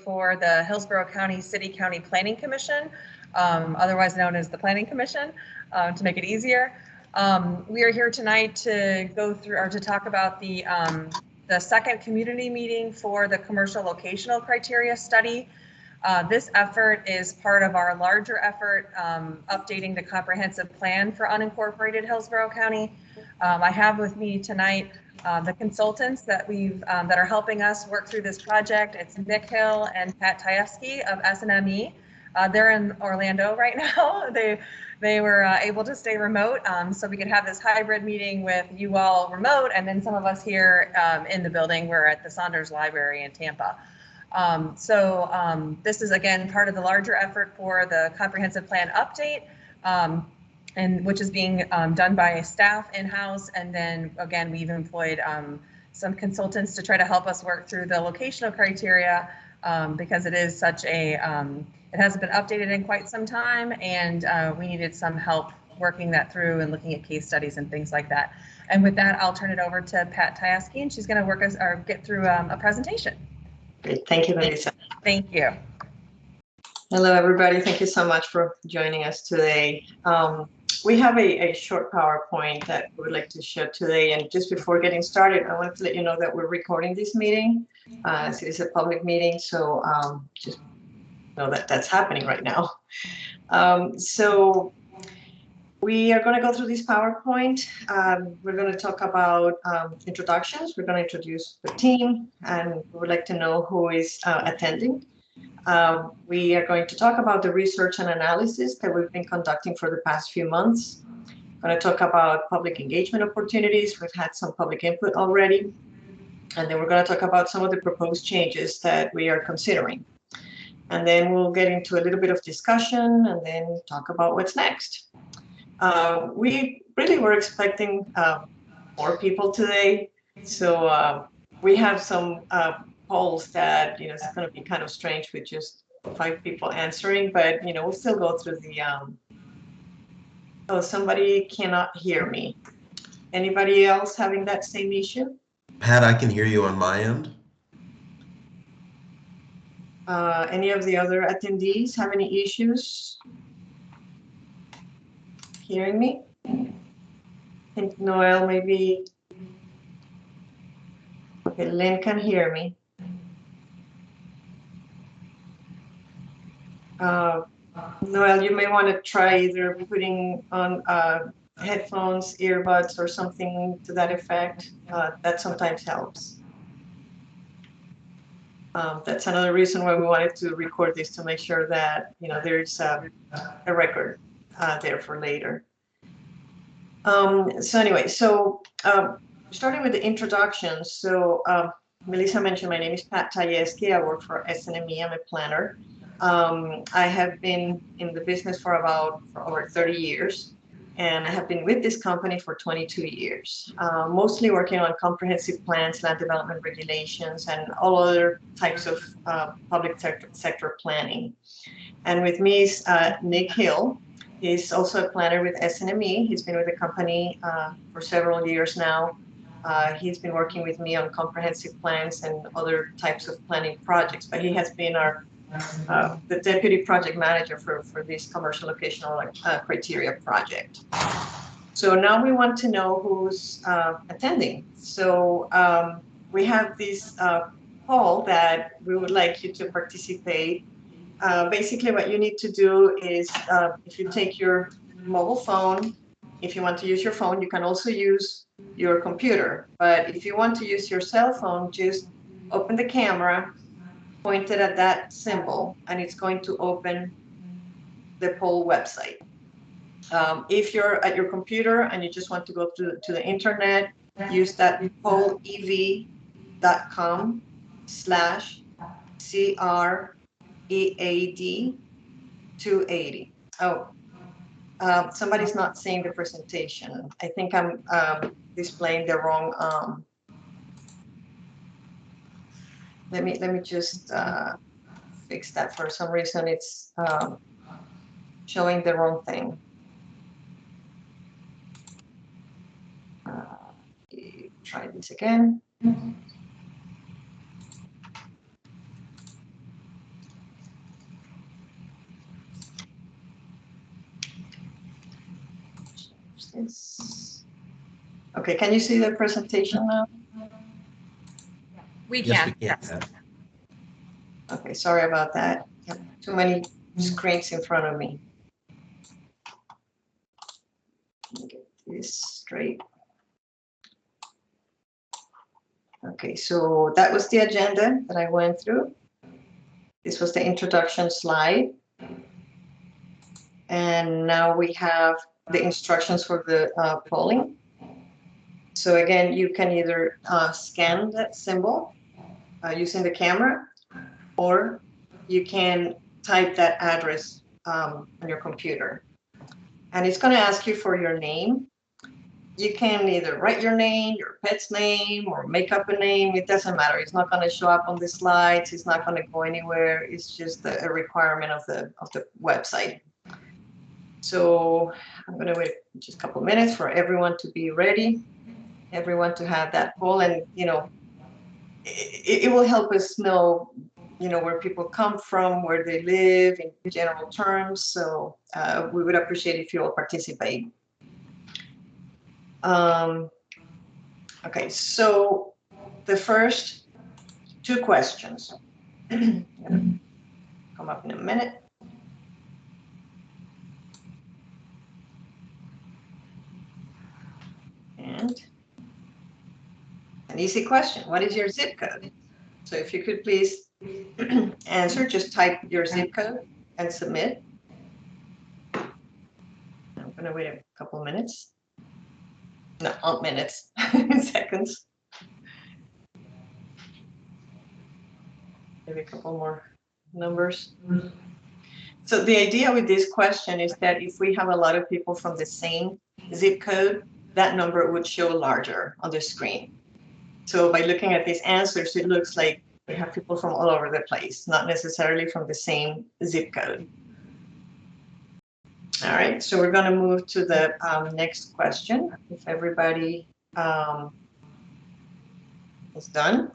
for the Hillsborough County City-County Planning Commission, otherwise known as the Planning Commission, to make it easier. We are here tonight to go through or to talk about the second community meeting for the commercial locational criteria study. This effort is part of our larger effort updating the comprehensive plan for unincorporated Hillsborough County. I have with me tonight the consultants that that are helping us work through this project. It's Nick Hill and Pat Tajewski of SNME. They're in Orlando right now. They were able to stay remote, so we could have this hybrid meeting with you all remote, and then some of us here in the building. We're at the Saunders Library in Tampa. This is again part of the larger effort for the comprehensive plan update, and which is being done by staff in-house. And then again, we've employed some consultants to try to help us work through the locational criteria, because it is such a, it hasn't been updated in quite some time, and we needed some help working that through and looking at case studies and things like that. And with that, I'll turn it over to Pat Tajewski, and she's going to work us or get through a presentation. Great. Thank you, Melissa. Thank you. Hello, everybody. Thank you so much for joining us today. We have a short PowerPoint that we would like to share today. And just before getting started, I wanted to let you know that we're recording this meeting. It is a public meeting, so just know that that's happening right now. So we are going to go through this PowerPoint. We're going to talk about introductions. We're going to introduce the team, and we would like to know who is attending. We are going to talk about the research and analysis that we've been conducting for the past few months. We're going to talk about public engagement opportunities. We've had some public input already. And then we're going to talk about some of the proposed changes that we are considering. And then we'll get into a little bit of discussion and then talk about what's next. We really were expecting more people today. So we have some polls that, it's going to be kind of strange with just 5 people answering, but, we'll still go through the, oh, somebody cannot hear me. Anybody else having that same issue? Pat, I can hear you on my end. Any of the other attendees have any issues hearing me? I think Noel maybe. Okay, Lynn can hear me. Noel, you may want to try either putting on headphones, earbuds, or something to that effect. That sometimes helps. That's another reason why we wanted to record this, to make sure that there's a record there for later. So anyway, starting with the introduction. So Melissa mentioned my name is Pat Tajewski. I work for SNME. I'm a planner. I have been in the business for over 30 years, and I have been with this company for 22 years, mostly working on comprehensive plans, land development regulations, and all other types of public sector planning. And with me is Nick Hill. He's also a planner with SNME. He's been with the company for several years now. He's been working with me on comprehensive plans and other types of planning projects, but he has been the deputy project manager for this commercial locational criteria project. So now we want to know who's attending. So we have this poll that we would like you to participate. Basically, what you need to do is, if you take your mobile phone, if you want to use your phone, you can also use your computer. But if you want to use your cell phone, just open the camera, point it at that symbol, and it's going to open the poll website. If you're at your computer and you just want to go to the internet, use that pollead.com/CREAD280. Oh, somebody's not seeing the presentation. I think I'm displaying the wrong. Let me just fix that. For some reason, it's showing the wrong thing. Try this again. Okay, can you see the presentation now? We Yes, can, we can. yes. Pat. Okay, sorry about that. Too many screens in front of me. Let me get this straight. Okay, so that was the agenda that I went through. This was the introduction slide. And now we have the instructions for the polling. So again, you can either scan that symbol using the camera, or you can type that address on your computer. And it's going to ask you for your name. You can either write your name, your pet's name, or make up a name. It doesn't matter. It's not going to show up on the slides. It's not going to go anywhere. It's just a requirement of the website. So I'm going to wait just a couple of minutes for everyone to be ready, everyone to have that poll, and it will help us know where people come from, where they live in general terms. So we would appreciate if you all participate. Okay, so the first two questions come up in a minute. And an easy question: what is your zip code? So if you could please answer, just type your zip code and submit. I'm going to wait a couple of minutes. No, not minutes, seconds. Maybe a couple more numbers. So the idea with this question is that if we have a lot of people from the same zip code, that number would show larger on the screen. So by looking at these answers, it looks like we have people from all over the place, not necessarily from the same zip code. All right, so we're going to move to the next question. If everybody is done.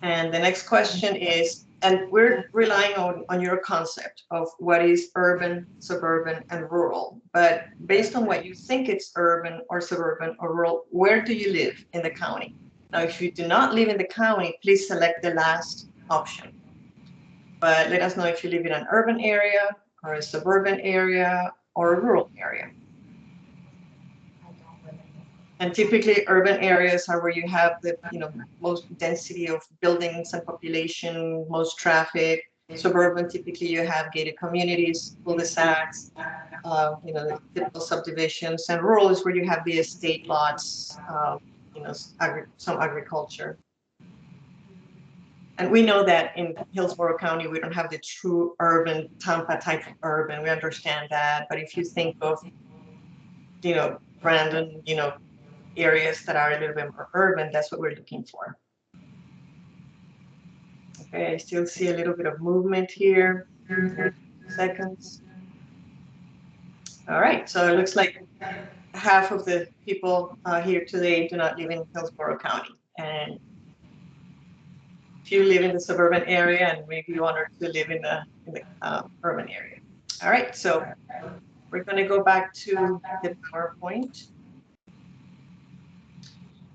And the next question is, and we're relying on your concept of what is urban, suburban, and rural. But based on what you think it's urban or suburban or rural, where do you live in the county? Now, if you do not live in the county, please select the last option. But let us know if you live in an urban area or a suburban area or a rural area. And typically urban areas are where you have the most density of buildings and population, most traffic. Suburban, typically you have gated communities, cul-de-sacs, the typical subdivisions. And rural is where you have the estate lots, some agriculture. And we know that in Hillsborough County, we don't have the true urban, Tampa type of urban. We understand that. But if you think of, Brandon, areas that are a little bit more urban, that's what we're looking for. Okay, I still see a little bit of movement here. 30 seconds. All right, so it looks like half of the people here today do not live in Hillsborough County. And if you live in the suburban area, and maybe you want to live in the urban area. All right, so we're going to go back to the PowerPoint.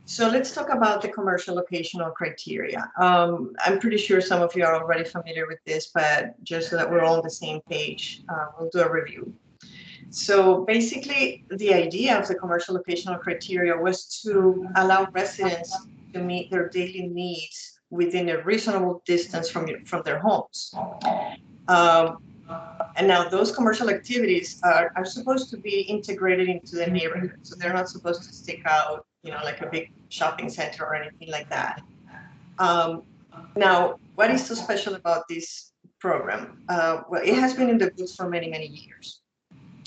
So let's talk about the commercial locational criteria. I'm pretty sure some of you are already familiar with this, but just so that we're all on the same page, we'll do a review. So basically, the idea of the commercial locational criteria was to allow residents to meet their daily needs within a reasonable distance from their homes. And now those commercial activities are supposed to be integrated into the neighborhood. So they're not supposed to stick out, like a big shopping center or anything like that. Now, what is so special about this program? Well, it has been in the books for many, many years.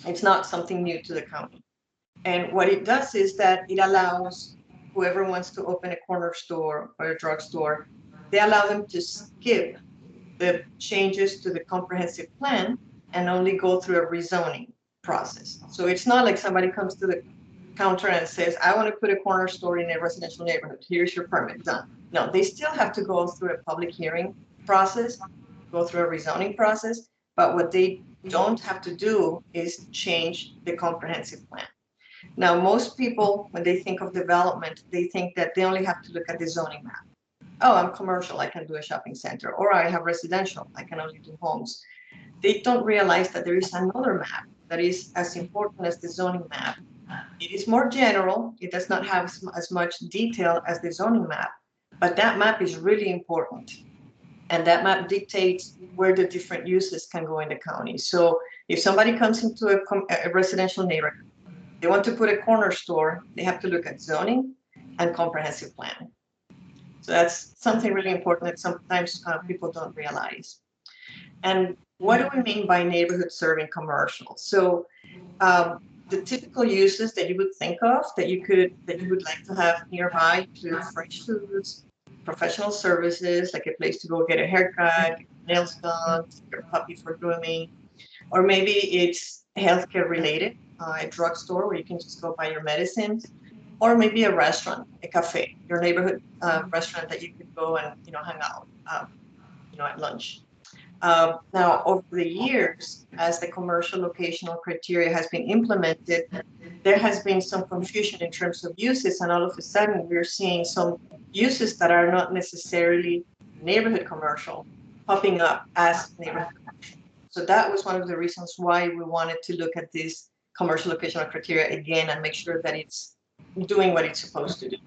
It's not something new to the county. And what it does is that it allows whoever wants to open a corner store or a drugstore, they allow them to skip the changes to the comprehensive plan and only go through a rezoning process. So it's not like somebody comes to the counter and says, I want to put a corner store in a residential neighborhood. Here's your permit, done. No, they still have to go through a public hearing process, go through a rezoning process. But what they don't have to do is change the comprehensive plan. Now, most people, when they think of development, they think that they only have to look at the zoning map. Oh, I'm commercial, I can do a shopping center, or I have residential, I can only do homes. They don't realize that there is another map that is as important as the zoning map. It is more general, it does not have as much detail as the zoning map, but that map is really important. And that map dictates where the different uses can go in the county. So if somebody comes into a residential neighborhood, they want to put a corner store, they have to look at zoning and comprehensive plan. So that's something really important that sometimes people don't realize. And what do we mean by neighborhood serving commercial? So the typical uses that you would think of that you would like to have nearby include fresh foods, professional services, like a place to go get a haircut, nails done, your puppy for grooming, or maybe it's healthcare related, a drugstore where you can just go buy your medicines, or maybe a restaurant, a cafe, your neighborhood restaurant that you could go and hang out, at lunch. Now, over the years, as the commercial locational criteria has been implemented, there has been some confusion in terms of uses, and all of a sudden we're seeing some uses that are not necessarily neighborhood commercial popping up as neighborhood commercial. So that was one of the reasons why we wanted to look at this commercial locational criteria again and make sure that it's doing what it's supposed to do.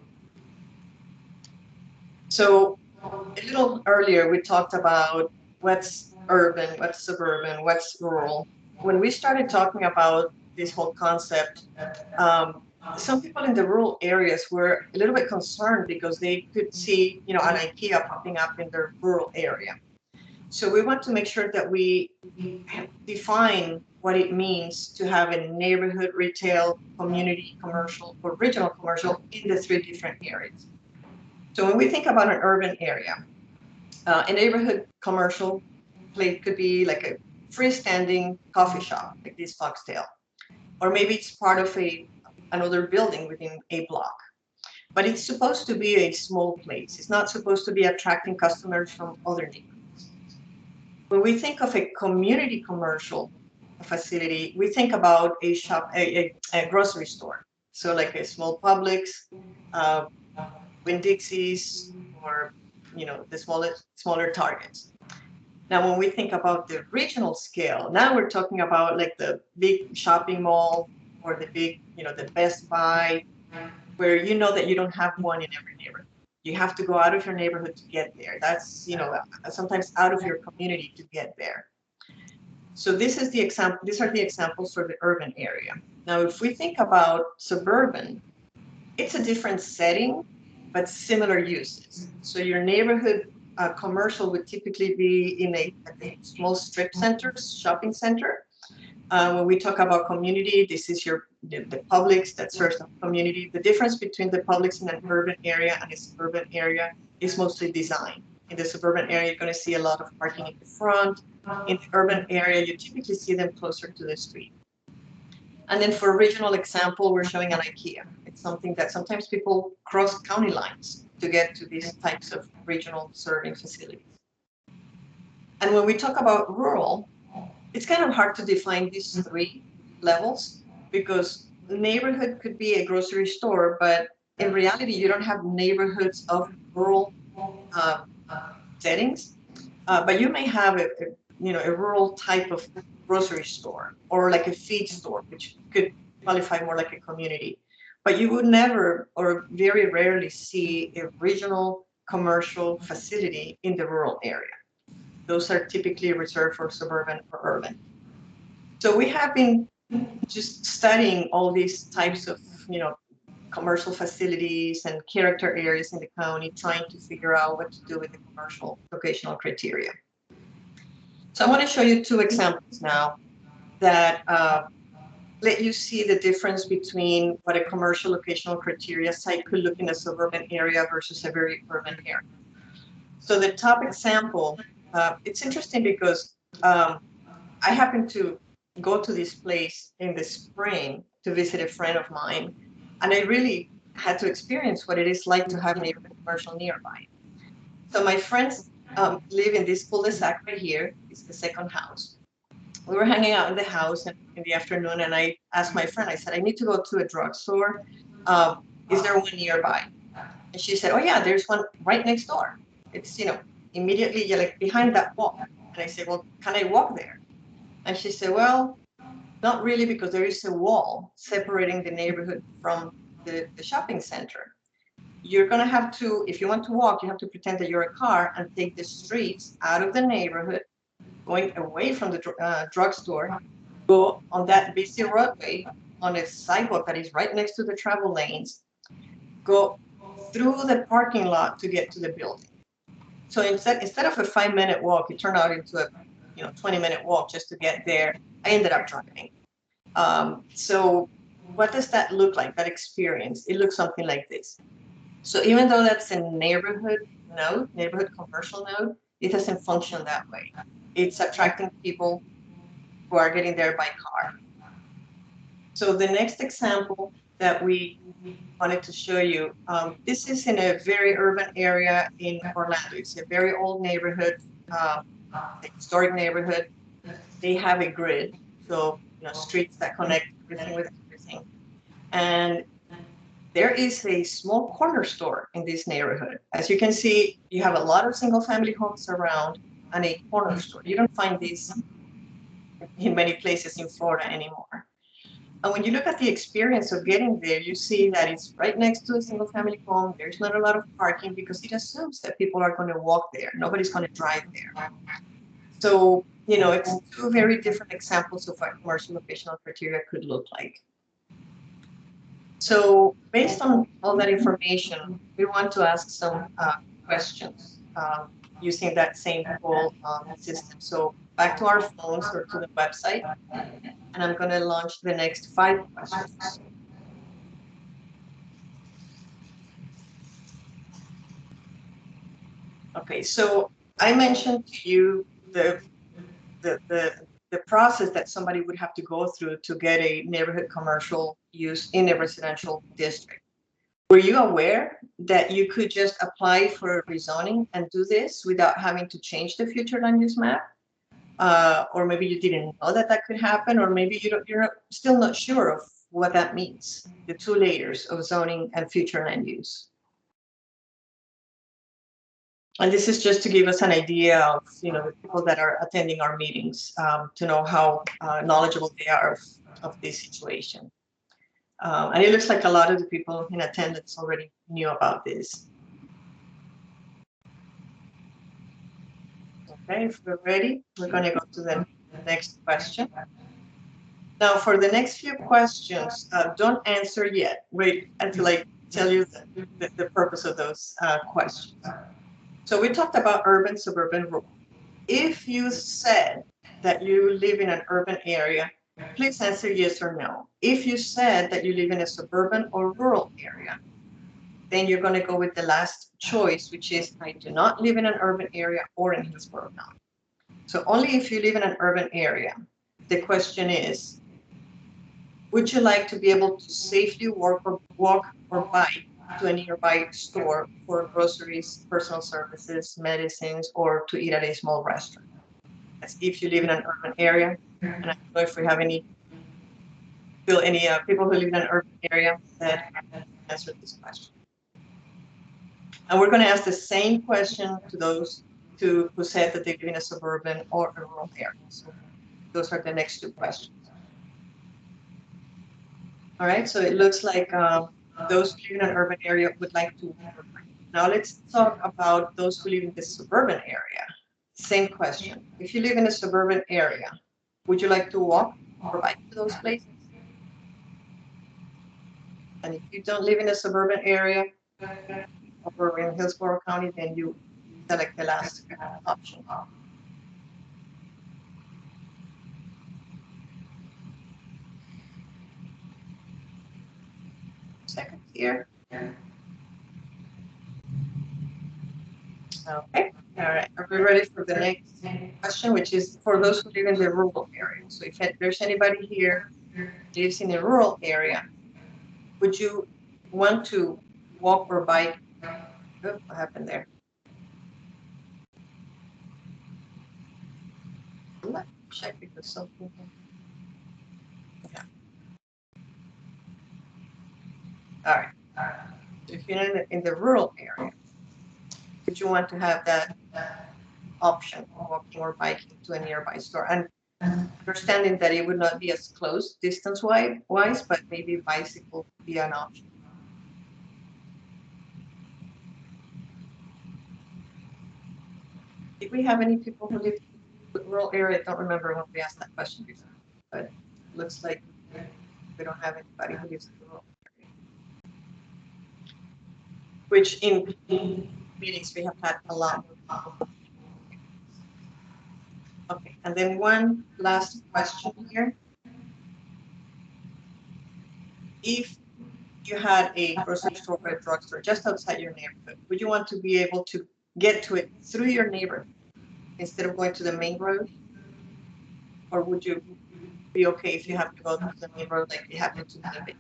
So a little earlier, we talked about what's urban, what's suburban, what's rural. When we started talking about this whole concept, some people in the rural areas were a little bit concerned because they could see, an IKEA popping up in their rural area. So we want to make sure that we define what it means to have a neighborhood retail, community commercial, or regional commercial in the three different areas. So when we think about an urban area, a neighborhood commercial place could be like a freestanding coffee shop, like this Foxtail, or maybe it's part of another building within a block. But it's supposed to be a small place. It's not supposed to be attracting customers from other neighborhoods. When we think of a community commercial facility, we think about a shop, a grocery store. So like a small Publix, Winn-Dixie's, or the smaller Targets. Now, when we think about the regional scale, now we're talking about like the big shopping mall or the big, the Best Buy, where that you don't have one in every neighborhood. You have to go out of your neighborhood to get there. That's, sometimes out of your community to get there. So this is the example. These are the examples for the urban area. Now, if we think about suburban, it's a different setting, but similar uses. So your neighborhood commercial would typically be in a small strip center, shopping center. When we talk about community, this is the Publix that serves the community. The difference between the Publix in an urban area and a suburban area is mostly design. In the suburban area, you're going to see a lot of parking in the front. In the urban area, you typically see them closer to the street. And then for a regional example, we're showing an IKEA. It's something that sometimes people cross county lines to get to these types of regional serving facilities. And when we talk about rural, it's kind of hard to define these three levels because neighborhood could be a grocery store, but in reality, you don't have neighborhoods of rural settings, but you may have a rural type of grocery store or like a feed store, which could qualify more like a community. But you would never or very rarely see a regional commercial facility in the rural area. Those are typically reserved for suburban or urban. So we have been just studying all these types of, commercial facilities and character areas in the county, trying to figure out what to do with the commercial locational criteria. So I want to show you two examples now that let you see the difference between what a commercial locational criteria site could look in a suburban area versus a very urban area. So the top example, it's interesting because I happened to go to this place in the spring to visit a friend of mine, and I really had to experience what it is like to have neighborhood commercial nearby. So my friends live in this cul-de-sac right here. It's the second house. we were hanging out in the house in the afternoon, and I asked my friend, I said, I need to go to a drugstore. Is there one nearby? And she said, oh yeah, there's one right next door. It's, immediately you're like behind that wall. And I said, well, can I walk there? And she said, well, not really, because there is a wall separating the neighborhood from the shopping center. You're going to have to, if you want to walk, you have to pretend that you're a car and take the streets out of the neighborhood, going away from the drugstore, go on that busy roadway on a sidewalk that is right next to the travel lanes, go through the parking lot to get to the building. So instead of a 5-minute walk, it turned out into a 20-minute walk just to get there. I ended up driving. So what does that look like, that experience? It looks something like this. So even though that's a neighborhood commercial node, it doesn't function that way. It's attracting people who are getting there by car. So the next example that we wanted to show you, this is in a very urban area in Orlando. It's a very old neighborhood, historic neighborhood. They have a grid, so streets that connect everything with everything. And there is a small corner store in this neighborhood. As you can see, you have a lot of single-family homes around and a corner store. You don't find these in many places in Florida anymore. And when you look at the experience of getting there, you see that it's right next to a single-family home. There's not a lot of parking because it assumes that people are going to walk there. Nobody's going to drive there. So, it's two very different examples of what commercial locational criteria could look like. So based on all that information, we want to ask some questions using that same poll system. So back to our phones or to the website, and I'm going to launch the next 5 questions. Okay, so I mentioned to you the process that somebody would have to go through to get a neighborhood commercial use in a residential district. Were you aware that you could just apply for rezoning and do this without having to change the future land use map? Or maybe you didn't know that that could happen, or maybe you're still not sure of what that means, the 2 layers of zoning and future land use. And this is just to give us an idea of, the people that are attending our meetings, to know how knowledgeable they are of this situation. And it looks like a lot of the people in attendance already knew about this. Okay, if we're ready, we're going to go to the next question. Now, for the next few questions, don't answer yet. Wait until I tell you the purpose of those questions. So we talked about urban, suburban, rural. If you said that you live in an urban area, please answer yes or no. If you said that you live in a suburban or rural area, then you're going to go with the last choice, which is I do not live in an urban area or in Hillsborough County. So only if you live in an urban area. The question is, would you like to be able to safely walk or bike to a nearby store for groceries, personal services, medicines, or to eat at a small restaurant? That's if you live in an urban area. And I don't know if we have any people who live in an urban area that answered this question. And we're going to ask the same question to those who said that they live in a suburban or a rural area. So those are the next 2 questions. All right, so it looks like those who live in an urban area would like to walk. Now let's talk about those who live in the suburban area. Same question. If you live in a suburban area, would you like to walk or bike to those places? And if you don't live in a suburban area or in Hillsborough County, then you select the last option. Second here. Okay, all right. Are we ready for the next question, which is for those who live in the rural area? So if there's anybody here who lives in a rural area, would you want to walk or bike? Oh, what happened there? check because something. Yeah. All right. So if you're in the rural area, would you want to have that option of walking or biking to a nearby store? And understanding that it would not be as close distance-wise, but maybe bicycle would be an option. Did we have any people who live in the rural area? I don't remember when we asked that question before, but it looks like we don't have anybody who lives in the rural area. Which in meetings we have had a lot more people. Okay, and then one last question here. If you had a grocery store or a drugstore just outside your neighborhood, would you want to be able to get to it through your neighborhood instead of going to the main road? Or would you be okay if you have to go to the main road like you happen to the village?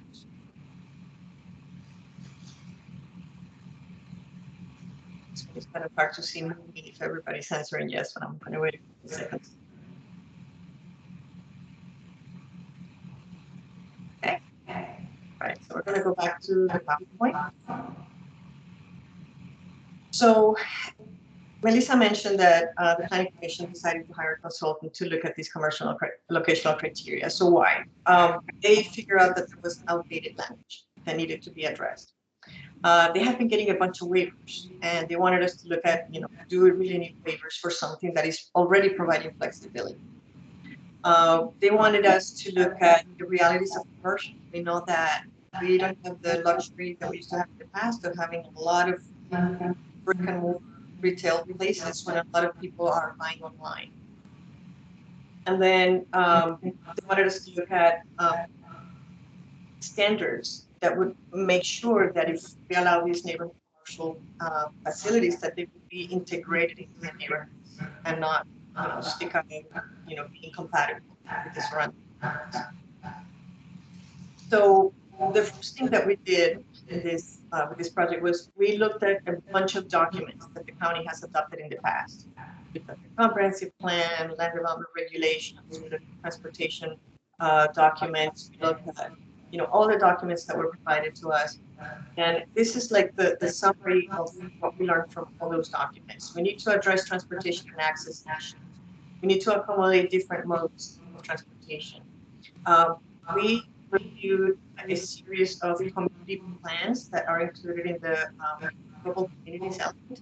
It's kind of hard to see me if everybody's answering yes, but I'm going to wait a second. Okay. All right, so we're going to go back to the PowerPoint. So Melissa mentioned that the Planning Commission decided to hire a consultant to look at these commercial locational criteria. So why? They figured out that there was outdated language that needed to be addressed. They have been getting a bunch of waivers, and they wanted us to look at, do we really need waivers for something that is already providing flexibility? They wanted us to look at the realities of commercial. We know that we don't have the luxury that we used to have in the past of having a lot of brick and mortar retail places when a lot of people are buying online. And then they wanted us to look at standards that would make sure that if we allow these neighborhood commercial facilities, that they would be integrated into the neighborhoods and not, stick out, being incompatible with the surrounding neighborhoods. So the first thing that we did in this with this project was we looked at a bunch of documents that the county has adopted in the past. We looked at the comprehensive plan, land development regulations, we looked at transportation documents, we looked at all the documents that were provided to us. And this is like the summary of what we learned from all those documents. We need to address transportation and access issues. We need to accommodate different modes of transportation. We reviewed a series of community plans that are included in the global communities element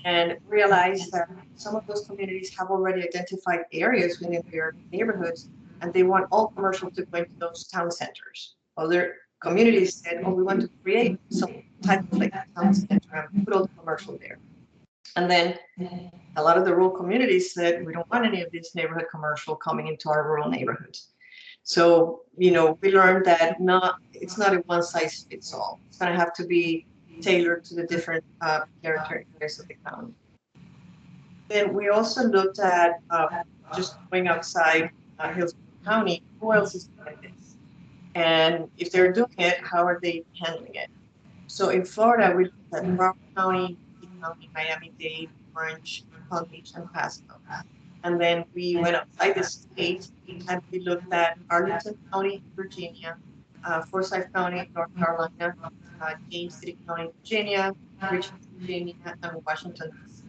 and realized that some of those communities have already identified areas within their neighborhoods and they want all commercial to go into those town centers. Other communities said, oh, we want to create some type of like town center and put all the commercial there. And then a lot of the rural communities said, we don't want any of this neighborhood commercial coming into our rural neighborhoods. So, we learned that it's not a one size fits all. It's going to have to be tailored to the different character areas of the county. Then we also looked at just going outside Hillsborough County, who else is doing this? And if they're doing it, how are they handling it? So in Florida, we looked at Broward County, Miami-Dade, Orange, Palm Beach, and Pasco. And then we went outside the state and we looked at Arlington County, Virginia, Forsyth County, North Carolina, James City County, Virginia, Richmond, Virginia, and Washington, D.C.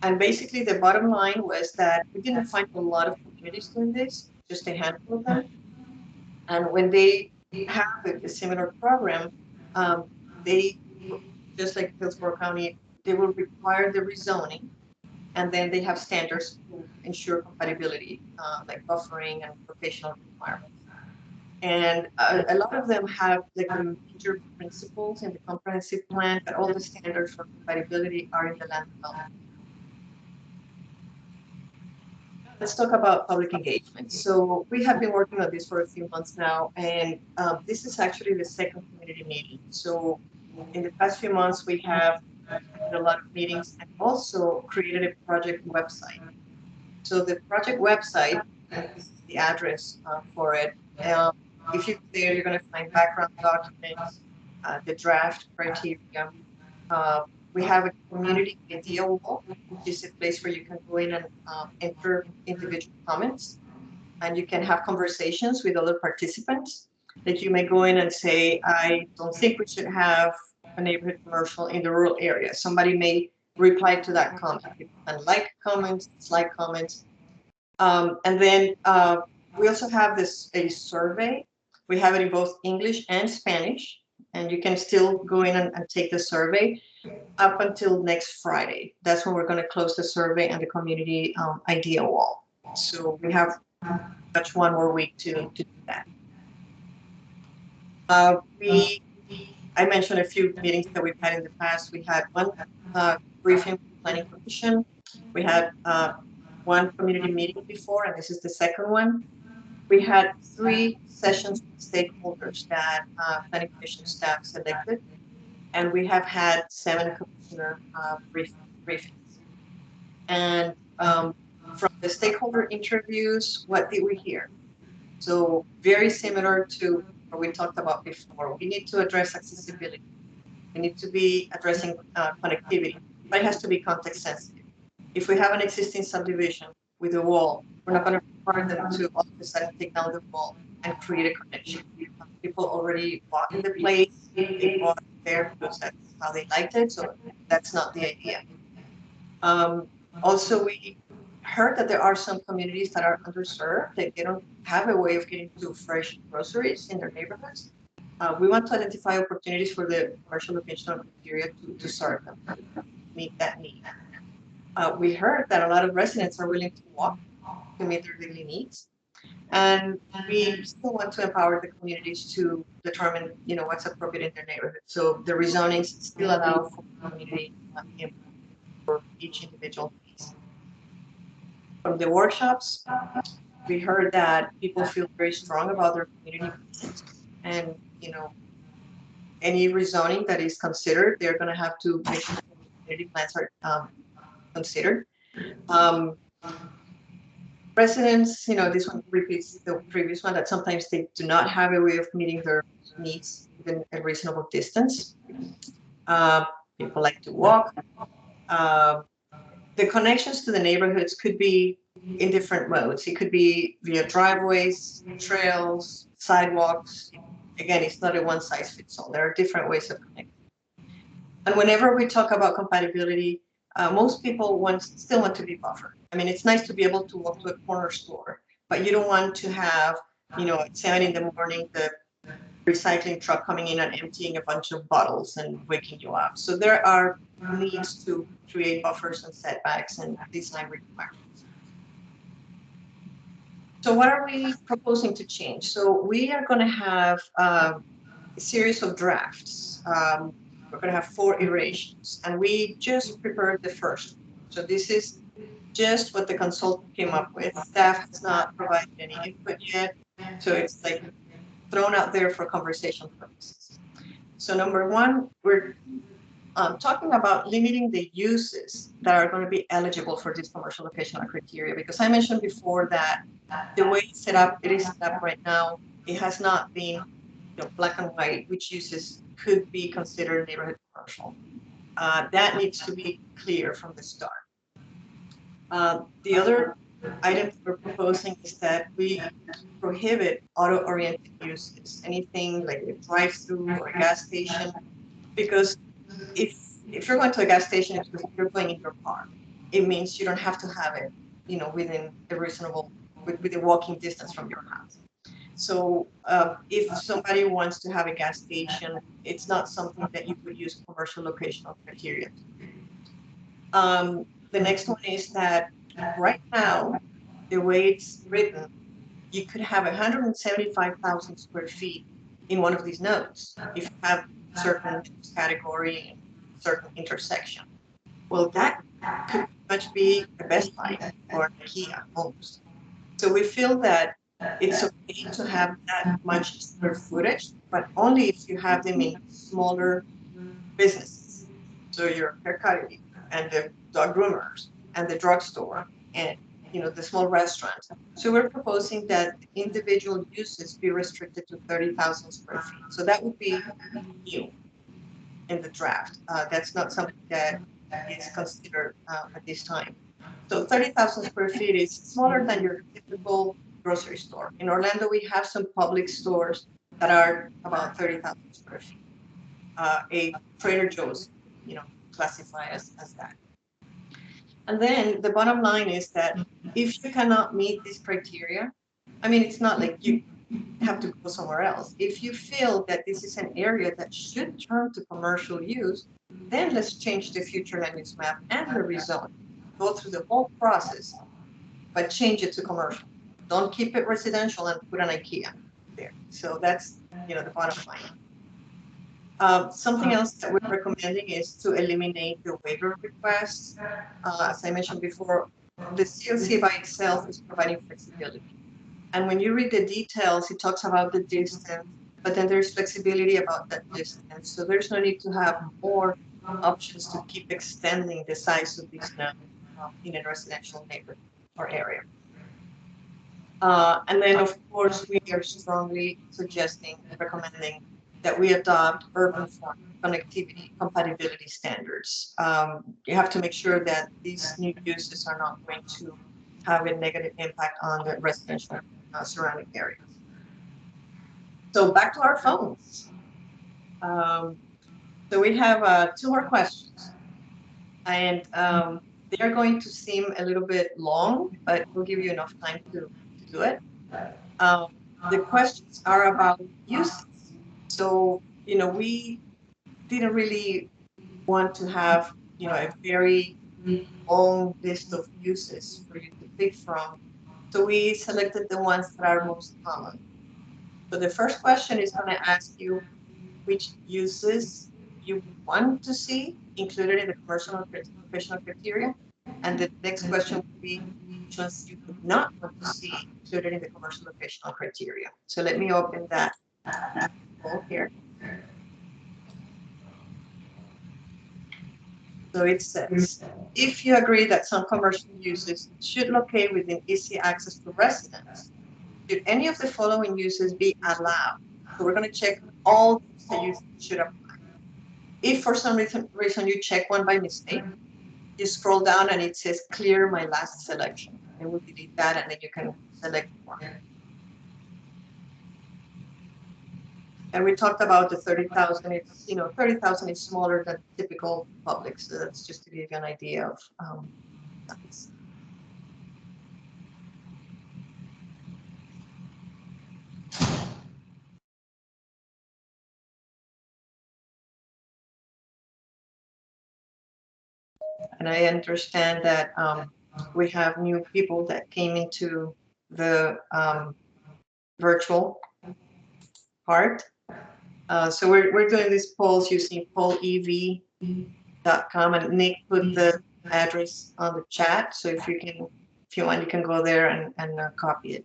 And basically the bottom line was that we didn't find a lot of communities doing this, just a handful of them. And when they have a similar program, they, just like Hillsborough County, they will require the rezoning. And then they have standards to ensure compatibility, like buffering and locational requirements. And a lot of them have like the major principles in the comprehensive plan, but all the standards for compatibility are in the land development. Let's talk about public engagement. So we have been working on this for a few months now, and this is actually the second community meeting. So in the past few months, we have a lot of meetings and also created a project website. So the project website, this is the address for it. If you go there, you're going to find background documents, the draft criteria, We have a community idea wall, which is a place where you can go in and enter individual comments, and you can have conversations with other participants. That you may go in and say, I don't think we should have a neighborhood commercial in the rural area. Somebody may reply to that comment. You can like comments, dislike comments. And then we also have a survey. We have it in both English and Spanish, and you can still go in and take the survey up until next Friday. That's when we're going to close the survey and the community idea wall. So we have much one more week to do that. I mentioned a few meetings that we've had in the past. We had one briefing with the Planning Commission. We had one community meeting before, and this is the second one. We had 3 sessions with stakeholders that Planning Commission staff selected, and we have had 7 commissioner briefings. And from the stakeholder interviews, what did we hear? So very similar to what we talked about before. We need to address accessibility. We need to be addressing connectivity, but it has to be context sensitive. If we have an existing subdivision with a wall, we're not going to require them to all of a sudden take down the wall and create a connection. People already bought in the place, they bought there because that's how they liked it, so that's not the idea. Also, we heard that there are some communities that are underserved, that they don't have a way of getting to fresh groceries in their neighborhoods. We want to identify opportunities for the commercial locational criteria to serve them, meet that need. We heard that a lot of residents are willing to walk to meet their daily needs. And we still want to empower the communities to determine, what's appropriate in their neighborhood. So the rezonings still allow for community input for each individual piece. From the workshops, we heard that people feel very strong about their community and, any rezoning that is considered, they're going to have to make sure community plans are considered. Residents, this one repeats the previous one, that sometimes they do not have a way of meeting their needs within a reasonable distance. People like to walk. The connections to the neighborhoods could be in different modes. It could be via driveways, trails, sidewalks. Again, it's not a one-size-fits-all. There are different ways of connecting. And whenever we talk about compatibility, most people still want to be buffered. I mean, it's nice to be able to walk to a corner store, but you don't want to have, at 7 in the morning, the recycling truck coming in and emptying a bunch of bottles and waking you up. So there are needs to create buffers and setbacks and design requirements. So what are we proposing to change? So we are going to have a series of drafts. We're going to have 4 iterations, and we just prepared the first. So this is just what the consultant came up with. Staff has not provided any input yet, so it's like thrown out there for conversation purposes. So number 1, we're talking about limiting the uses that are going to be eligible for this commercial locational criteria, because I mentioned before that the way it's set up, it is set up right now, it has not been black and white, which uses could be considered neighborhood commercial. That needs to be clear from the start. The other item we're proposing is that we prohibit auto-oriented uses, anything like a drive-through or a gas station, because if you're going to a gas station, it's because you're going in your car. It means you don't have to have it, within a reasonable, within walking distance from your house. So if somebody wants to have a gas station, it's not something that you would use commercial locational criteria. The next one is that right now, the way it's written, you could have 175,000 square feet in one of these nodes if you have certain category, certain intersection. Well, that could much be a Best Buy or a Kia almost. So we feel that it's okay to have that much square footage, but only if you have them in smaller businesses. So your haircut and the dog groomers and the drugstore and the small restaurants. So we're proposing that individual uses be restricted to 30,000 square feet. So that would be new. in the draft. That's not something that is considered at this time. So 30,000 square feet is smaller than your typical grocery store. In Orlando, we have some public stores that are about 30,000 square feet. A Trader Joe's, classify as that. And then the bottom line is that if you cannot meet this criteria, I mean, it's not like you have to go somewhere else. If you feel that this is an area that should turn to commercial use, then let's change the future land use map and the rezone. Go through the whole process, but change it to commercial. Don't keep it residential and put an IKEA there. So that's, the bottom line. Something else that we're recommending is to eliminate the waiver requests. As I mentioned before, the COC by itself is providing flexibility. And when you read the details, it talks about the distance, but then there's flexibility about that distance. So there's no need to have more options to keep extending the size of these nodes in a residential neighborhood or area. And then, of course, we are strongly suggesting and recommending that we adopt urban form connectivity compatibility standards. You have to make sure that these new uses are not going to have a negative impact on the residential surrounding areas. So back to our phones. So we have 2 more questions, and they are going to seem a little bit long, but we'll give you enough time to do it. The questions are about uses. So, we didn't really want to have, a very long list of uses for you to pick from. So we selected the ones that are most common. So the first question is going to ask you which uses you want to see included in the commercial and professional criteria. And the next question would be which ones you would not want to see included in the commercial and professional criteria. So let me open that poll here. So it says, if you agree that some commercial uses should locate within easy access to residents, should any of the following uses be allowed? So we're going to check all the uses should apply. If for some reason you check one by mistake, you scroll down and it says clear my last selection. And we'll delete that and then you can select one. And we talked about the 30,000. It's 30,000 is smaller than typical public, so that's just to give you an idea of size. And I understand that we have new people that came into the virtual part. So we're doing these polls using pollev.com, and Nick put the address on the chat. So if you want, you can go there and copy it.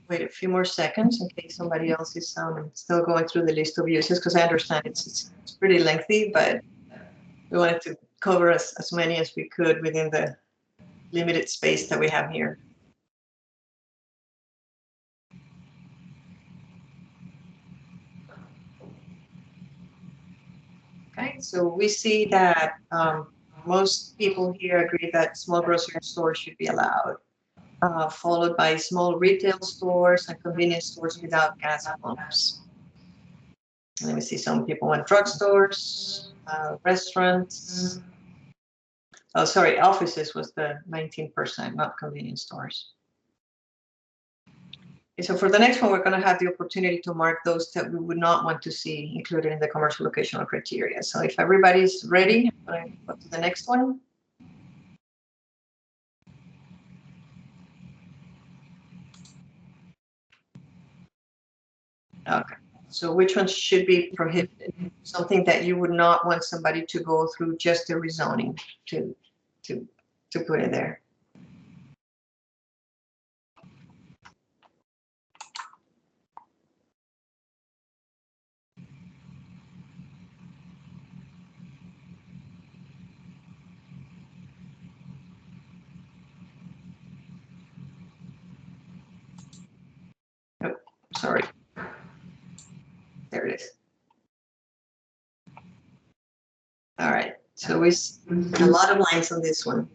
Wait a few more seconds in case somebody else is still going through the list of uses, because I understand it's pretty lengthy, but we wanted to cover as many as we could within the limited space that we have here. Okay, so we see that most people here agree that small grocery stores should be allowed, followed by small retail stores and convenience stores without gas pumps. Let me see, some people want drugstores, restaurants. Oh, sorry, offices was the 19%, not convenience stores. Okay, so for the next one, we're going to have the opportunity to mark those that we would not want to see included in the commercial locational criteria. So if everybody's ready, I'm going to go to the next one. Okay, so which ones should be prohibited? Something that you would not want somebody to go through just the rezoning to put in there. There it is. All right, so we a lot of lines on this one.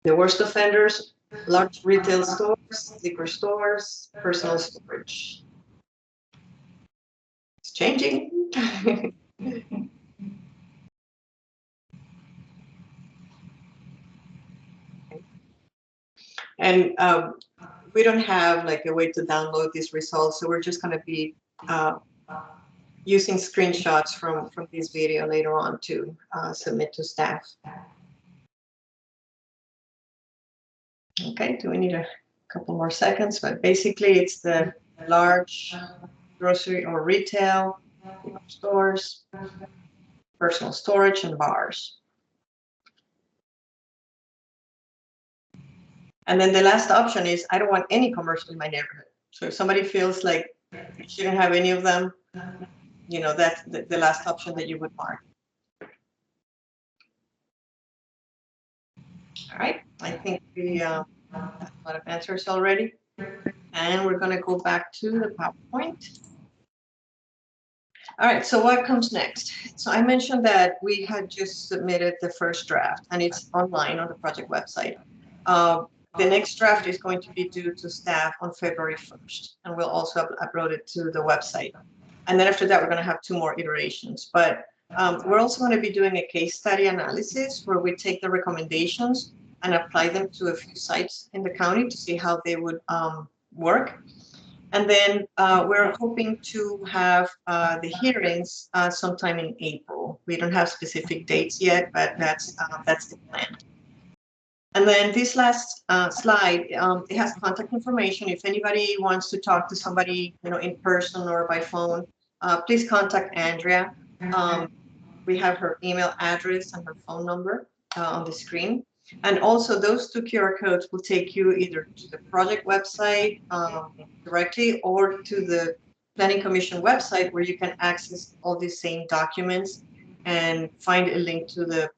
The worst offenders, large retail stores, liquor stores, personal storage. It's changing. And we don't have like a way to download these results, so we're just going to be using screenshots from this video later on to submit to staff. Okay, do we need a couple more seconds? But basically it's the large grocery or retail stores, personal storage, and bars. And then the last option is, I don't want any commercial in my neighborhood. So if somebody feels like you shouldn't have any of them, you know, that's the last option that you would mark. All right, I think we have a lot of answers already. And we're going to go back to the PowerPoint. All right, so what comes next? So I mentioned that we had just submitted the first draft, and it's online on the project website. The next draft is going to be due to staff on February 1st, and we'll also upload it to the website. And then after that, we're going to have 2 more iterations. But we're also going to be doing a case study analysis where we take the recommendations and apply them to a few sites in the county to see how they would work. And then we're hoping to have the hearings sometime in April. We don't have specific dates yet, but that's the plan. And then this last slide, it has contact information. If anybody wants to talk to somebody, you know, in person or by phone, please contact Andrea. We have her email address and her phone number on the screen. And also those 2 QR codes will take you either to the project website directly or to the Planning Commission website, where you can access all these same documents and find a link to the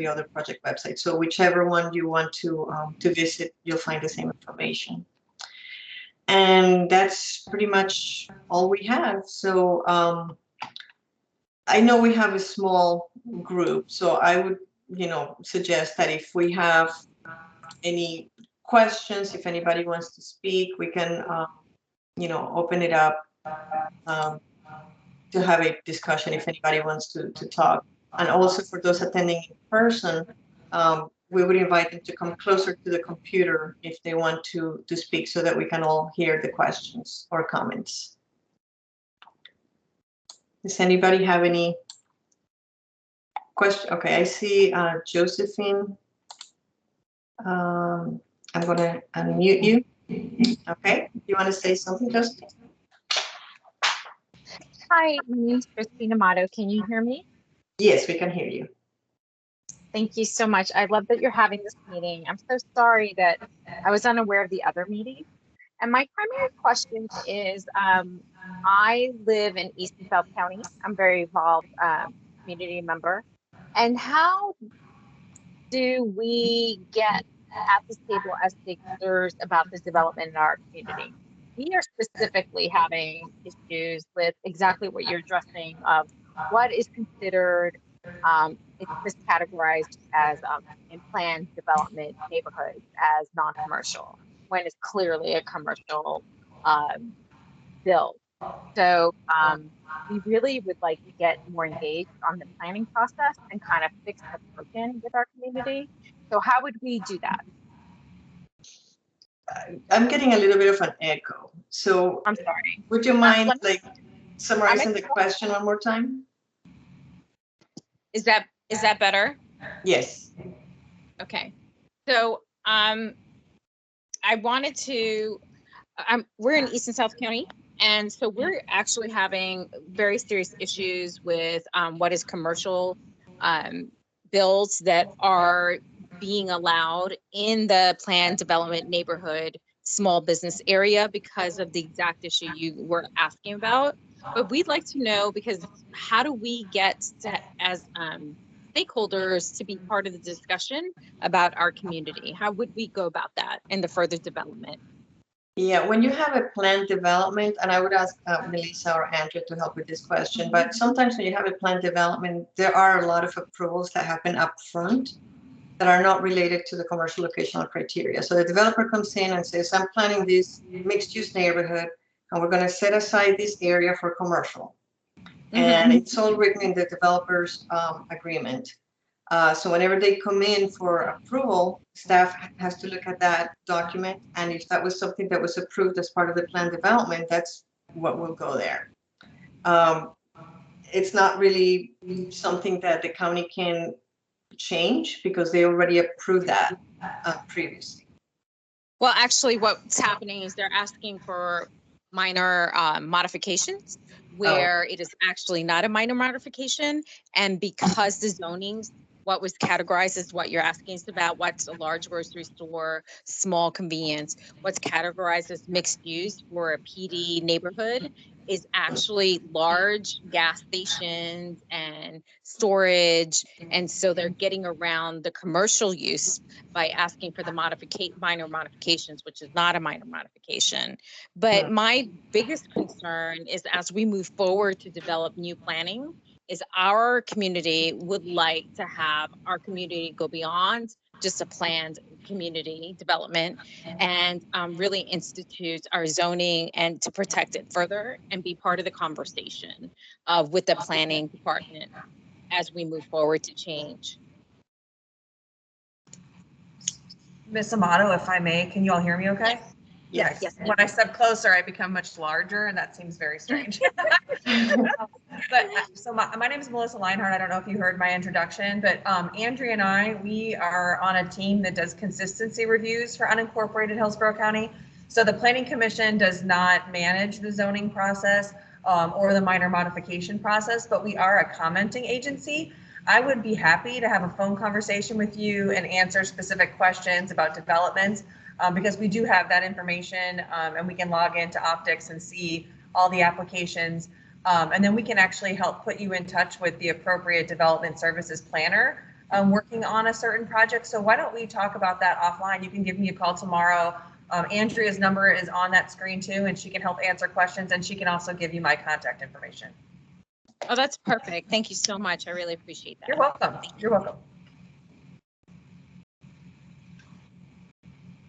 other project website. So whichever one you want to visit, you'll find the same information. And that's pretty much all we have. So I know we have a small group, so I would, you know, suggest that if we have any questions, if anybody wants to speak, we can, you know, open it up to have a discussion if anybody wants to talk. And also for those attending in person, we would invite them to come closer to the computer if they want to speak, so that we can all hear the questions or comments. Does anybody have any question? Okay, I see Josephine. I'm going to unmute you. Okay, you want to say something, Josephine? Hi, my name is Christina Amato. Can you hear me? Yes, we can hear you. Thank you so much. I love that you're having this meeting. I'm so sorry that I was unaware of the other meeting. And my primary question is, I live in East and South County. I'm very involved community member. And how do we get at this table as stakeholders about this development in our community? We are specifically having issues with exactly what you're addressing of what is considered, it's just categorized as in planned development neighborhoods as non-commercial, when it's clearly a commercial build. So we really would like to get more engaged on the planning process and kind of fix the broken with our community. So how would we do that? I'm getting a little bit of an echo. So I'm sorry. Would you mind like summarizing the question one more time? Is that better? Yes. Okay. So I wanted to, we're in East and South County. And so we're actually having very serious issues with what is commercial builds that are being allowed in the planned development neighborhood small business area because of the exact issue you were asking about. But we'd like to know, because how do we get as stakeholders to be part of the discussion about our community? How would we go about that in the further development? Yeah, when you have a planned development, and I would ask Melissa or Andrea to help with this question, but sometimes when you have a planned development, there are a lot of approvals that happen up front that are not related to the commercial locational criteria. So the developer comes in and says, I'm planning this mixed use neighborhood, and we're going to set aside this area for commercial. And it's all written in the developer's agreement. So whenever they come in for approval, staff has to look at that document. And if that was something that was approved as part of the plan development, that's what will go there. It's not really something that the county can change because they already approved that previously. Well, actually, what's happening is they're asking for minor modifications where it is actually not a minor modification. And because the zonings, what was categorized as what you're asking is about, what's a large grocery store, small convenience, what's categorized as mixed use for a PD neighborhood is actually large gas stations and storage. And so they're getting around the commercial use by asking for the minor modifications, which is not a minor modification. But my biggest concern is as we move forward to develop new planning, is our community would like to have our community go beyond just a planned community development and really institute our zoning and to protect it further and be part of the conversation with the planning department as we move forward to change. Miss Amato, if I may, can you all hear me okay? Yes. Yes. When I step closer, I become much larger, and that seems very strange. But so my name is Melissa Leinhardt. I don't know if you heard my introduction, but Andrea and I, we are on a team that does consistency reviews for unincorporated Hillsborough County. So the Planning Commission does not manage the zoning process or the minor modification process, but we are a commenting agency. I would be happy to have a phone conversation with you and answer specific questions about developments because we do have that information and we can log into Optics and see all the applications. And then we can actually help put you in touch with the appropriate development services planner working on a certain project. So why don't we talk about that offline? You can give me a call tomorrow. Andrea's number is on that screen too, and she can help answer questions, and she can also give you my contact information. Oh, that's perfect. Thank you so much. I really appreciate that. You're welcome. You're welcome.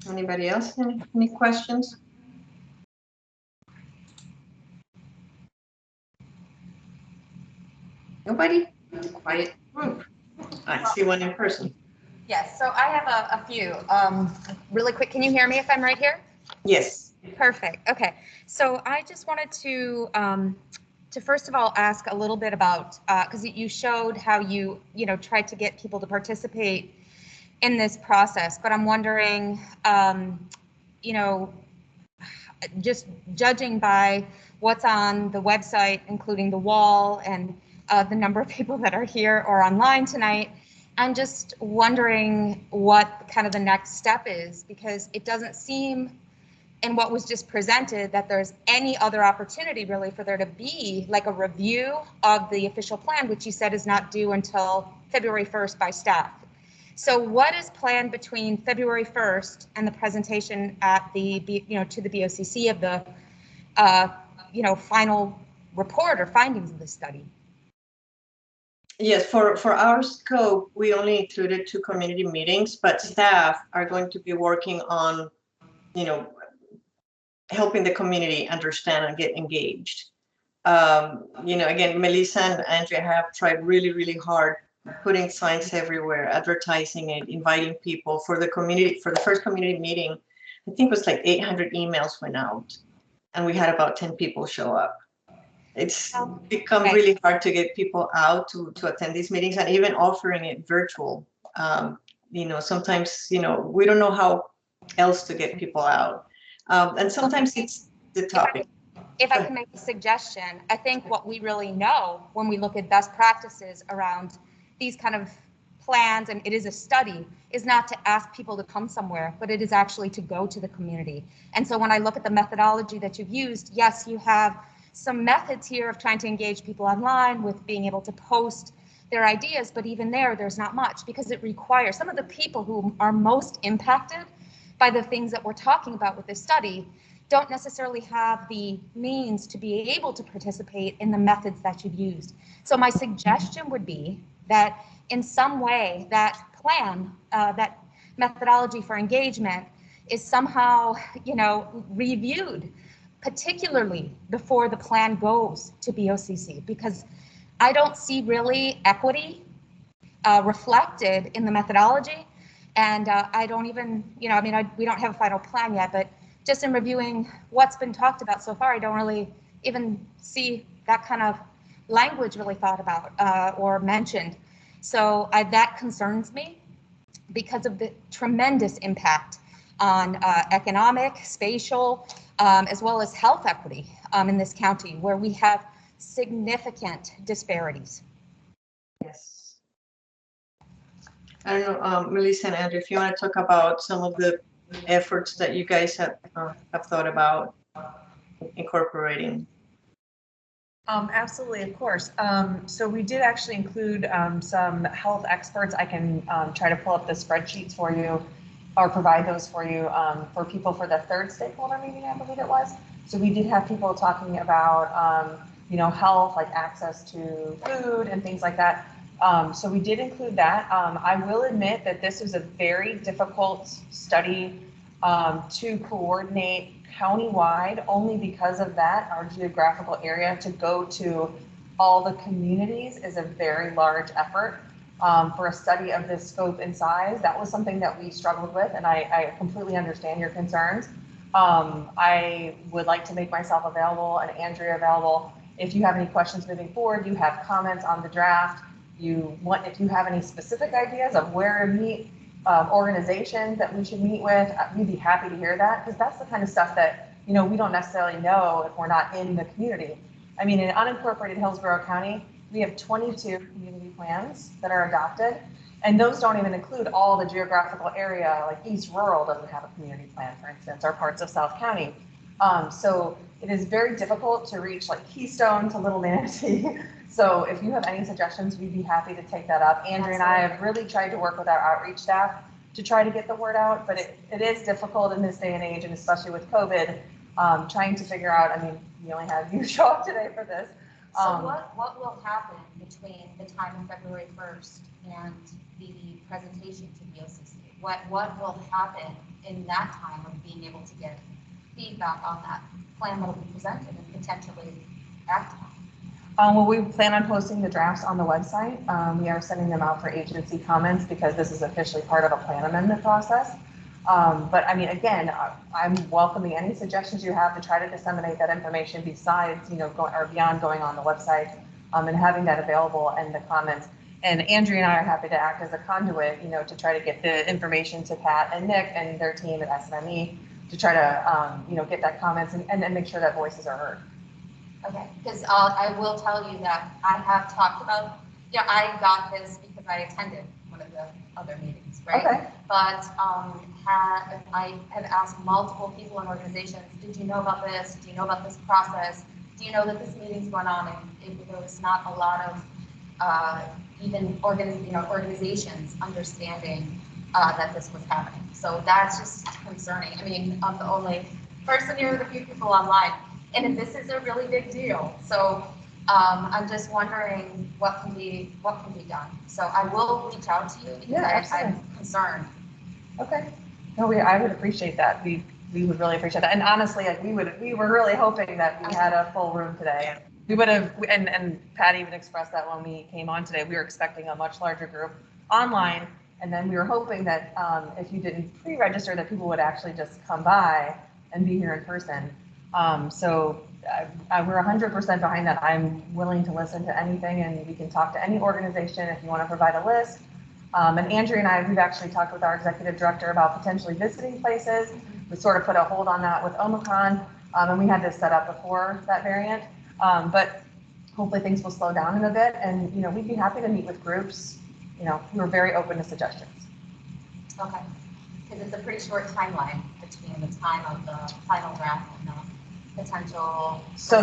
Anybody else? Any questions? Nobody? Quiet group. I see one in person. Yes, so I have a few. Really quick, can you hear me if I'm right here? Yes. Perfect. Okay. So I just wanted to first of all ask a little bit about because you showed how you tried to get people to participate in this process, but I'm wondering, just judging by what's on the website, including the wall and the number of people that are here or online tonight, I'm just wondering what kind of the next step is, because it doesn't seem in what was just presented that there's any other opportunity really for there to be like a review of the official plan, which you said is not due until February 1st by staff. So what is planned between February 1st and the presentation at the, to the BOCC of the, final report or findings of the study? Yes, for our scope, we only included 2 community meetings, but staff are going to be working on, helping the community understand and get engaged. Again, Melissa and Andrea have tried really, really hard, putting signs everywhere, advertising it, inviting people for the community. For the first community meeting, I think it was like 800 emails went out, and we had about 10 people show up. It's become really hard to get people out to attend these meetings, and even offering it virtual. Sometimes, we don't know how else to get people out. And sometimes it's the topic. If I can make a suggestion, I think what we really know when we look at best practices around these kind of plans, and it is a study, is not to ask people to come somewhere, but it is actually to go to the community. And so when I look at the methodology that you've used, yes, you have some methods here of trying to engage people online with being able to post their ideas, but even there's not much, because it requires some of the people who are most impacted by the things that we're talking about with this study. don't necessarily have the means to be able to participate in the methods that you've used. So my suggestion would be that in some way that plan, that methodology for engagement is somehow, reviewed, particularly before the plan goes to BOCC, because I don't see really equity reflected in the methodology. And I don't even, we don't have a final plan yet, but just in reviewing what's been talked about so far, I don't really even see that kind of language really thought about or mentioned. So that concerns me because of the tremendous impact on economic, spatial, as well as health equity in this county, where we have significant disparities. Yes. I don't know, Melissa and Andrew, if you want to talk about some of the efforts that you guys have thought about incorporating. Absolutely, of course. So we did actually include some health experts. I can try to pull up the spreadsheets for you or provide those for you for people for the third stakeholder meeting, I believe it was. So we did have people talking about, health, like access to food and things like that. So we did include that. I will admit that this was a very difficult study to coordinate countywide, only because of that. Our geographical area to go to all the communities is a very large effort. For a study of this scope and size, that was something that we struggled with, and I completely understand your concerns. I would like to make myself available and Andrea available. If you have any questions moving forward, you have comments on the draft, if you have any specific ideas of where to meet, organizations that we should meet with, we'd be happy to hear that, because that's the kind of stuff that, we don't necessarily know if we're not in the community. I mean, in unincorporated Hillsborough County, we have 22 community plans that are adopted, and those don't even include all the geographical area, like East Rural doesn't have a community plan, for instance, or parts of South County. So it is very difficult to reach like Keystone to Little Manatee. So if you have any suggestions, we'd be happy to take that up. Andrea and I have really tried to work with our outreach staff to try to get the word out, but it is difficult in this day and age, and especially with COVID, trying to figure out, I mean, we only had you show up today for this. So what will happen between the time of February 1st and the presentation to BOCC? What will happen in that time of being able to get feedback on that plan that will be presented and potentially act on? Well, we plan on posting the drafts on the website. We are sending them out for agency comments because this is officially part of a plan amendment process. But I mean, again, I'm welcoming any suggestions you have to try to disseminate that information besides, or beyond going on the website and having that available and the comments. And Andrea and I are happy to act as a conduit, to try to get the information to Pat and Nick and their team at SNME to try to, get that comments and make sure that voices are heard. Okay, because I will tell you that I have talked about, I got this because I attended one of the other meetings, right? Okay. But I have asked multiple people in organizations, did you know about this? Do you know about this process? Do you know that this meeting's going on? And there was not a lot of even organizations understanding that this was happening. So that's just concerning. I mean, I'm the only person here with a few people online. And this is a really big deal. So I'm just wondering what can be done. So I will reach out to you because I'm concerned. Okay. No, I would appreciate that. We would really appreciate that. And honestly, like we were really hoping that we had a full room today. We would have, and Pat even expressed that when we came on today, we were expecting a much larger group online. And then we were hoping that if you didn't pre-register, that people would actually just come by and be here in person. So we're 100% behind that. I'm willing to listen to anything, and we can talk to any organization if you want to provide a list. And Andrea and I, we've actually talked with our executive director about potentially visiting places. We sort of put a hold on that with Omicron, and we had this set up before that variant. But hopefully things will slow down in a bit, and we'd be happy to meet with groups. We're very open to suggestions. Okay, because it's a pretty short timeline between the time of the final draft and the potential. So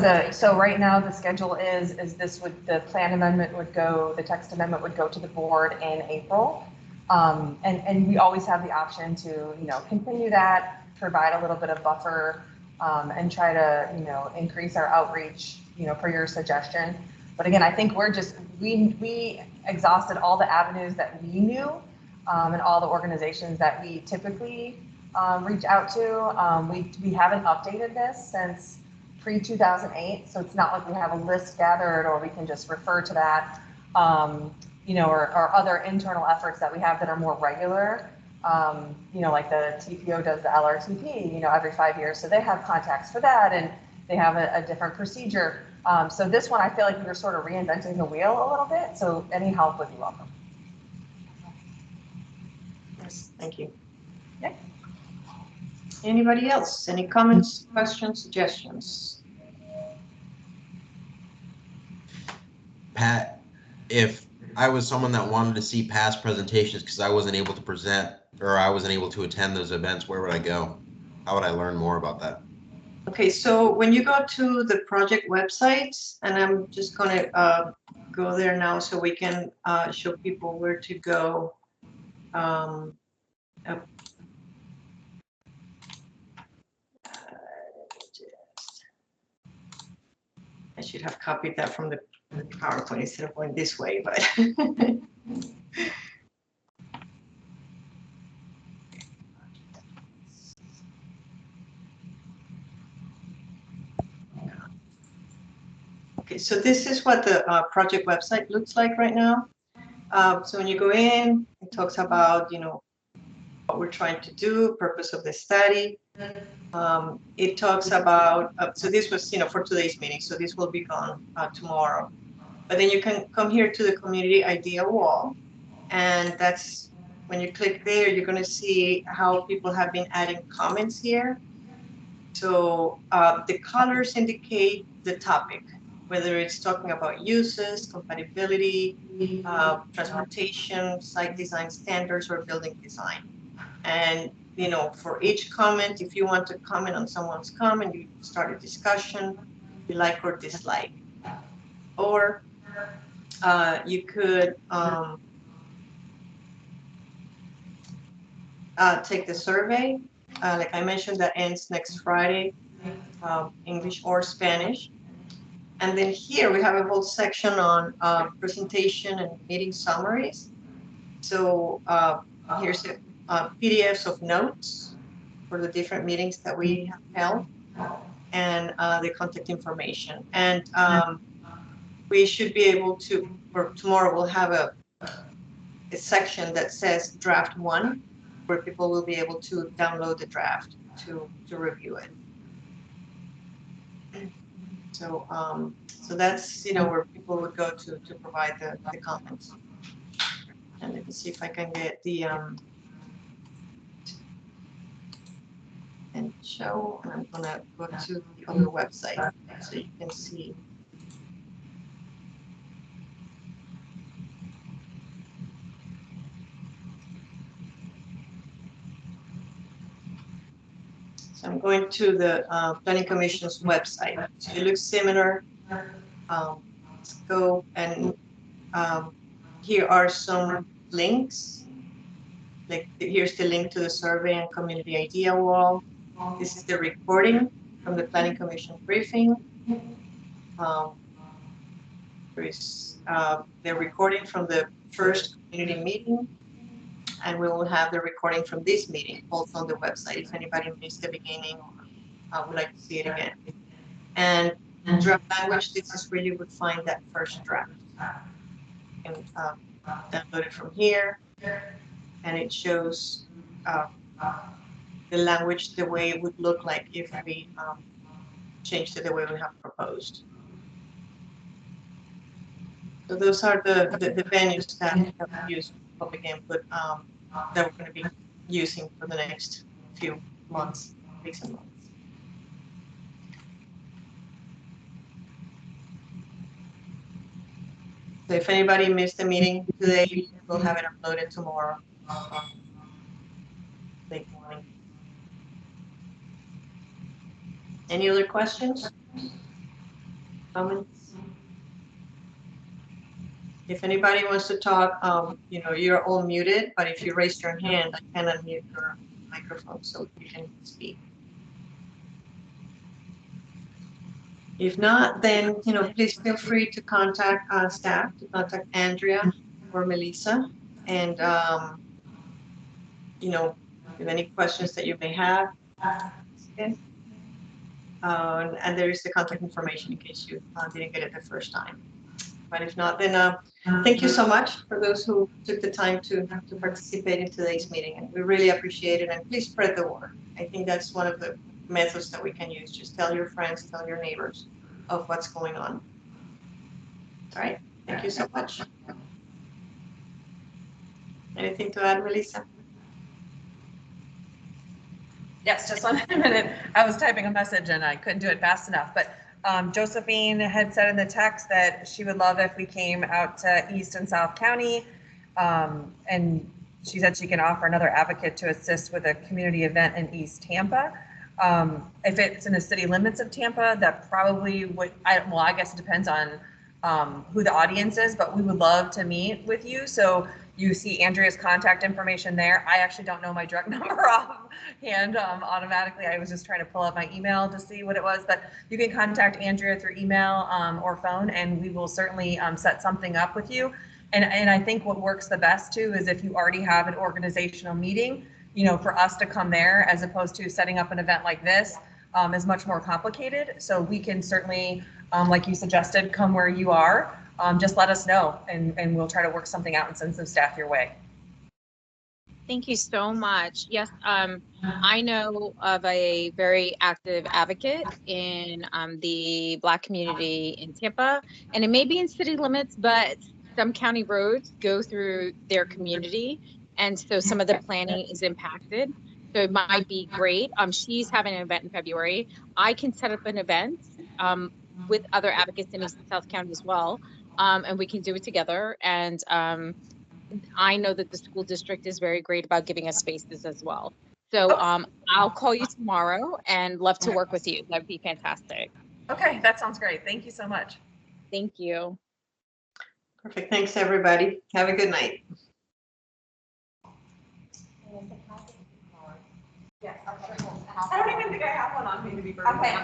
right now the schedule is the plan amendment would go, the text amendment would go to the board in April. And we always have the option to, continue that, provide a little bit of buffer and try to, increase our outreach, per your suggestion. But again, I think we exhausted all the avenues that we knew, and all the organizations that we typically reach out to. We haven't updated this since pre-2008, so it's not like we have a list gathered or we can just refer to that, or other internal efforts that we have that are more regular. Like the TPO does the LRTP, every 5 years. So they have contacts for that, and they have a different procedure. So this one, I feel like we were sort of reinventing the wheel a little bit. So any help would be welcome. Yes, thank you. Okay. Anybody else? Any comments, questions, suggestions? Pat, if I was someone that wanted to see past presentations because I wasn't able to present or I wasn't able to attend those events, where would I go? How would I learn more about that? Okay, so when you go to the project website, and I'm just going to go there now so we can show people where to go. I should have copied that from the PowerPoint instead of going this way, but okay, so this is what the project website looks like right now. So when you go in, it talks about, what we're trying to do, purpose of the study. It talks about, so this was, for today's meeting, so this will be gone tomorrow. But then you can come here to the community idea wall, and that's when you click there, you're going to see how people have been adding comments here. So the colors indicate the topic, whether it's talking about uses, compatibility, transportation, site design standards, or building design. And, for each comment, if you want to comment on someone's comment, you start a discussion, you like or dislike. Or you could take the survey. Like I mentioned, that ends next Friday, English or Spanish. And then here we have a whole section on presentation and meeting summaries. So here's PDFs of notes for the different meetings that we have held, and the contact information. And we should be able to, or tomorrow we'll have a section that says draft 1, where people will be able to download the draft to review it. So so that's, where people would go to provide the comments. And let me see if I can get the and show, and I'm gonna go to the other website so you can see. So I'm going to the Planning Commission's website. So it looks similar. Let's go, and here are some links. Like here's the link to the survey and community idea wall. This is the recording from the Planning Commission briefing. There is the recording from the first community meeting, and we will have the recording from this meeting both on the website if anybody missed the beginning or would like to see it again. And draft language, this is where you would find that first draft. You can download it from here, and it shows the language the way it would look like if we changed it the way we have proposed. So those are the venues that have used public input that we're going to be using for the next few months, weeks and months. So if anybody missed the meeting today, we'll have it uploaded tomorrow. Late morning. Any other questions? Comments? If anybody wants to talk, you're all muted, but if you raise your hand, I can unmute your microphone so you can speak. If not, then, please feel free to contact staff, to contact Andrea or Melissa. And, with any questions that you may have. Okay. And there is the contact information in case you didn't get it the first time. But if not, then thank you so much for those who took the time to participate in today's meeting. And we really appreciate it. And please spread the word. I think that's one of the methods that we can use. Just tell your friends, tell your neighbors of what's going on. All right. Thank you so much. Anything to add, Melissa? Yes, just 1 minute. I was typing a message and I couldn't do it fast enough, but Josephine had said in the text that she would love if we came out to East and South County. And she said she can offer another advocate to assist with a community event in East Tampa. If it's in the city limits of Tampa, that probably would, I guess it depends on who the audience is, but we would love to meet with you. So you see Andrea's contact information there. I actually don't know my direct number offhand automatically. I was just trying to pull up my email to see what it was, but you can contact Andrea through email or phone, and we will certainly set something up with you. And I think what works the best too is if you already have an organizational meeting, for us to come there as opposed to setting up an event like this is much more complicated. So we can certainly, like you suggested, come where you are. Just let us know and we'll try to work something out and send some staff your way. Thank you so much. Yes, I know of a very active advocate in the Black community in Tampa, and it may be in city limits, but some county roads go through their community, and so some of the planning is impacted. So it might be great. She's having an event in February. I can set up an event with other advocates in East and South County as well, and we can do it together. And I know that the school district is very great about giving us spaces as well. So I'll call you tomorrow and love to work with you. That'd be fantastic. Okay, that sounds great. Thank you so much. Thank you. Perfect. Thanks, everybody. Have a good night. Yes, I don't even think I have one on me to be perfect. Okay.